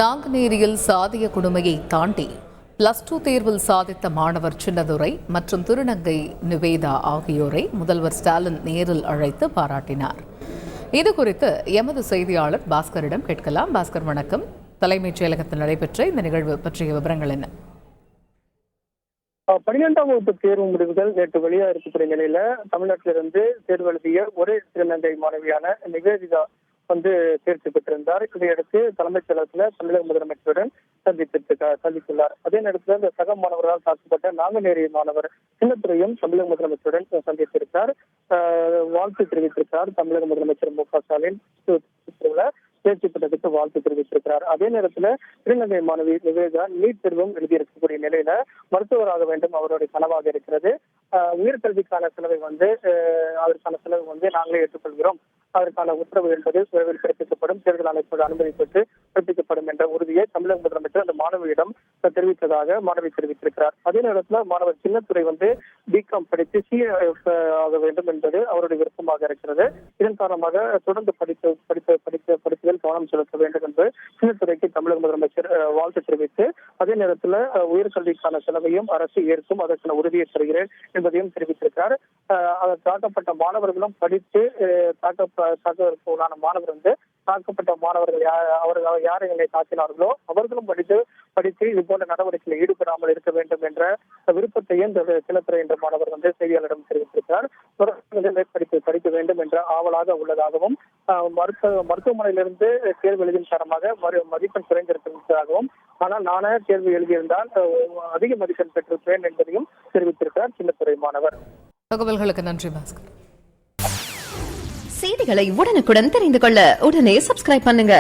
நாங்குநேரியில் சாதிய கொடுமையை தாண்டி +2 தேர்வில் சாதித்த மாணவர் சின்னதுரை மற்றும் திருநங்கை நிவேதா ஆகியோரை முதல்வர் ஸ்டாலின் நேரில் அழைத்து பாராட்டினார். இதுகுறித்து எமது செய்தியாளர் பாஸ்கரிடம் கேட்கலாம். பாஸ்கர், வணக்கம். தலைமைச் செயலகத்தில் நடைபெற்ற இந்த நிகழ்வு பற்றிய விவரங்கள் என்ன? 12ஆம் வகுப்பு தேர்வு முடிவுகள் நேற்று வெளியாக இருக்கக்கூடிய நிலையில தமிழ்நாட்டிலிருந்து தேர்வு எழுதிய ஒரே திருநங்கை மாணவியான நிவேதிதா தேர்ச்சி பெற்றிருந்தார். இதையடுத்து தலைமைச் செயலகத்தில் தமிழக முதலமைச்சருடன் சந்தித்துள்ளார். அதே நேரத்தில் இந்த சக மாணவர்களால் தாக்கப்பட்ட நாங்குநேரி மாணவர் சின்னத்துரையும் தமிழக முதலமைச்சருடன் சந்தித்திருக்கிறார். வாழ்த்து தெரிவித்திருக்கிறார். தமிழக முதலமைச்சர் மு.க. ஸ்டாலின் தேர்ச்சி பெற்றதுக்கு வாழ்த்து தெரிவித்திருக்கிறார். அதே நேரத்தில் திருநங்கை மாணவி நிவேதா நீட் தேர்வும் எழுதியிருக்கக்கூடிய நிலையில மருத்துவராக வேண்டும் அவருடைய கனவாக இருக்கிறது. உயர்கல்விக்கான செலவை அதற்கான செலவு நாங்களே ஏற்றுக்கொள்கிறோம். அதற்கான உத்தரவு என்பது விரைவில் பிறப்பிக்கப்படும், தேர்தல் ஆணையத்தோடு அனுமதி பெற்று பிறப்பிக்கப்படும் என்ற உறுதியை தமிழக முதலமைச்சர் அந்த மாணவியிடம் தெரிவித்ததாக மாணவி தெரிவித்திருக்கிறார். அதே நேரத்தில் மாணவர் சின்னத்துரை பிகாம் படித்து சிஏ ஆக வேண்டும் என்பது அவருடைய விருப்பமாக இருக்கிறது. இதன் காரணமாக தொடர்ந்து படிப்பதில் கவனம் செலுத்த வேண்டும் என்று சின்னத்துறைக்கு தமிழக முதலமைச்சர் வாழ்த்து தெரிவித்து, அதே நேரத்தில் உயர்கல்விக்கான செலவையும் அரசு ஏற்கும், அதற்கான உறுதியை தருகிறேன் என்பதையும் தெரிவித்திருக்கிறார். தாக்கப்பட்ட மாணவர்களும் படித்து தாக்கப்பட்ட மாணவர் தாக்கப்பட்ட மாணவர்கள் யார் எங்களை தாக்கினார்களோ அவர்களும் படித்து இது போன்ற நடவடிக்கையில் ஈடுபடாமல் இருக்க வேண்டும் என்ற விருப்பத்தையும் சின்னத்துரை என்ற மாணவர் செய்தியாளரிடம் தெரிவித்திருக்கிறார். படிக்க வேண்டும் என்ற ஆவலாக உள்ளதாகவும், மருத்துவமனையிலிருந்து தேர்வு எழுதியின் காரணமாக மதிப்பெண் குறைந்திருப்பதாகவும், ஆனால் நானே தேர்வு எழுதியிருந்தால் அதிக மதிப்பெண் பெற்றிருப்பேன் என்பதையும் தெரிவித்திருக்கிறார் சின்னத்துரை மாணவர். தகவல்களுக்கு நன்றி பாஸ்கர். செய்திகளை உடனுக்குடன் தெரிந்து கொள்ள உடனே சப்ஸ்கிரைப் பண்ணுங்க.